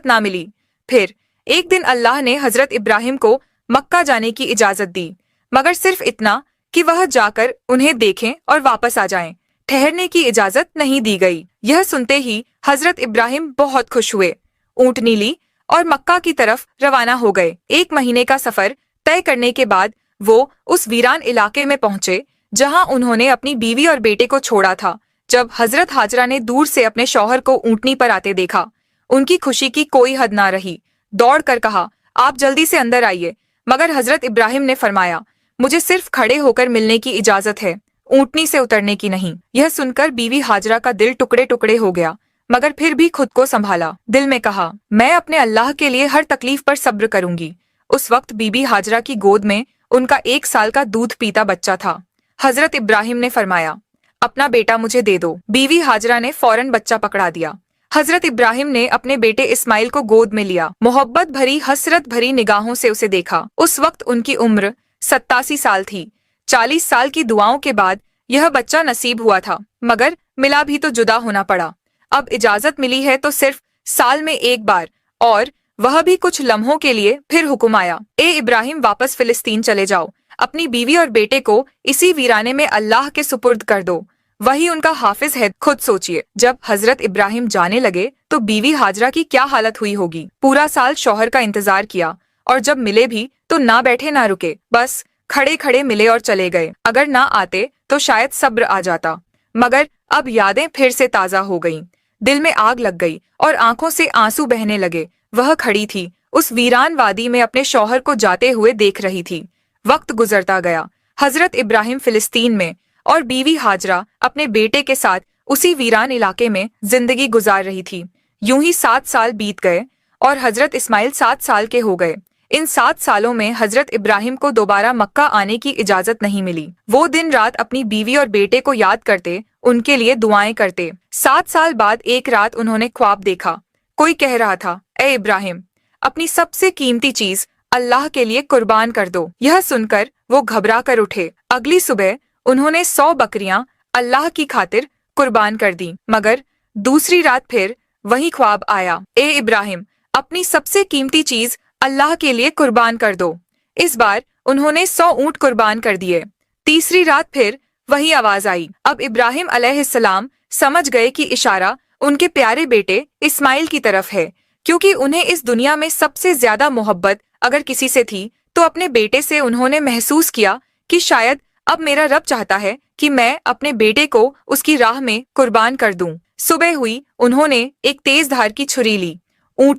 ना मिली। फिर एक दिन अल्लाह ने हजरत इब्राहिम को मक्का जाने की इजाजत दी, मगर सिर्फ इतना कि वह जाकर उन्हें देखें और वापस आ जाएं। ठहरने की इजाजत नहीं दी गई। यह सुनते ही हजरत इब्राहिम बहुत खुश हुए, ऊँटनी ली और मक्का की तरफ रवाना हो गए। 1 महीने का सफर तय करने के बाद वो उस वीरान इलाके में पहुंचे जहां उन्होंने अपनी बीवी और बेटे को छोड़ा था। जब हजरत हाजरा ने दूर से अपने शौहर को ऊँटनी पर आते देखा, उनकी खुशी की कोई हद ना रही। दौड़ कर कहा, आप जल्दी से अंदर आइए। मगर हजरत इब्राहिम ने फरमाया, मुझे सिर्फ खड़े होकर मिलने की इजाजत है, ऊँटनी से उतरने की नहीं। यह सुनकर बीवी हाजरा का दिल टुकड़े टुकड़े हो गया, मगर फिर भी खुद को संभाला। दिल में कहा, मैं अपने अल्लाह के लिए हर तकलीफ पर सब्र करूंगी। उस वक्त बीबी हाजरा की गोद में उनका 1 साल का दूध पीता बच्चा था। हजरत इब्राहिम ने फरमाया, अपना बेटा मुझे दे दो। बीवी हाजरा ने फौरन बच्चा पकड़ा दिया। हजरत इब्राहिम ने अपने बेटे इस्माइल को गोद में लिया, मोहब्बत भरी हसरत भरी निगाहों से उसे देखा। उस वक्त उनकी उम्र 87 साल थी। 40 साल की दुआओं के बाद यह बच्चा नसीब हुआ था, मगर मिला भी तो जुदा होना पड़ा। अब इजाजत मिली है तो सिर्फ साल में 1 बार, और वह भी कुछ लम्हों के लिए। फिर हुक्म आया, ए इब्राहिम, वापस फिलिस्तीन चले जाओ। अपनी बीवी और बेटे को इसी वीराने में अल्लाह के सुपुर्द कर दो, वही उनका हाफिज है। खुद सोचिए, जब हजरत इब्राहिम जाने लगे तो बीवी हाजरा की क्या हालत हुई होगी। पूरा साल शौहर का इंतजार किया, और जब मिले भी तो ना बैठे ना रुके, बस खड़े खड़े मिले और चले गए। अगर ना आते तो शायद सब्र आ जाता, मगर अब यादें फिर से ताजा हो गईं। दिल में आग लग गई और आंखों से आंसू बहने लगे। वह खड़ी थी, उस वीरान वादी में अपने शौहर को जाते हुए देख रही थी। वक्त गुजरता गया। हजरत इब्राहिम फिलिस्तीन में और बीवी हाजरा अपने बेटे के साथ उसी वीरान इलाके में जिंदगी गुजार रही थी। यूं ही 7 साल बीत गए और हजरत इस्माइल 7 साल के हो गए। इन 7 सालों में हजरत इब्राहिम को दोबारा मक्का आने की इजाजत नहीं मिली। वो दिन रात अपनी बीवी और बेटे को याद करते, उनके लिए दुआएं करते। 7 साल बाद एक रात उन्होंने ख्वाब देखा। कोई कह रहा था, ए इब्राहिम, अपनी सबसे कीमती चीज अल्लाह के लिए कुर्बान कर दो। यह सुनकर वो घबरा कर उठे। अगली सुबह उन्होंने 100 बकरियां अल्लाह की खातिर कुर्बान कर दी। मगर दूसरी रात फिर वही ख्वाब आया, ए इब्राहिम, अपनी सबसे कीमती चीज अल्लाह के लिए कुर्बान कर दो। इस बार उन्होंने 100 ऊँट कुर्बान कर दिए। तीसरी रात फिर वही आवाज आई। अब इब्राहिम अलैहिस्सलाम समझ गए कि इशारा उनके प्यारे बेटे इस्माइल की तरफ है, क्योंकि उन्हें इस दुनिया में सबसे ज्यादा मोहब्बत अगर किसी से थी तो अपने बेटे से। उन्होंने महसूस किया कि शायद अब मेरा रब चाहता है कि मैं अपने बेटे को उसकी राह में कुर्बान कर दूं। सुबह हुई, उन्होंने एक तेज धार की छुरी ली, ऊँटनी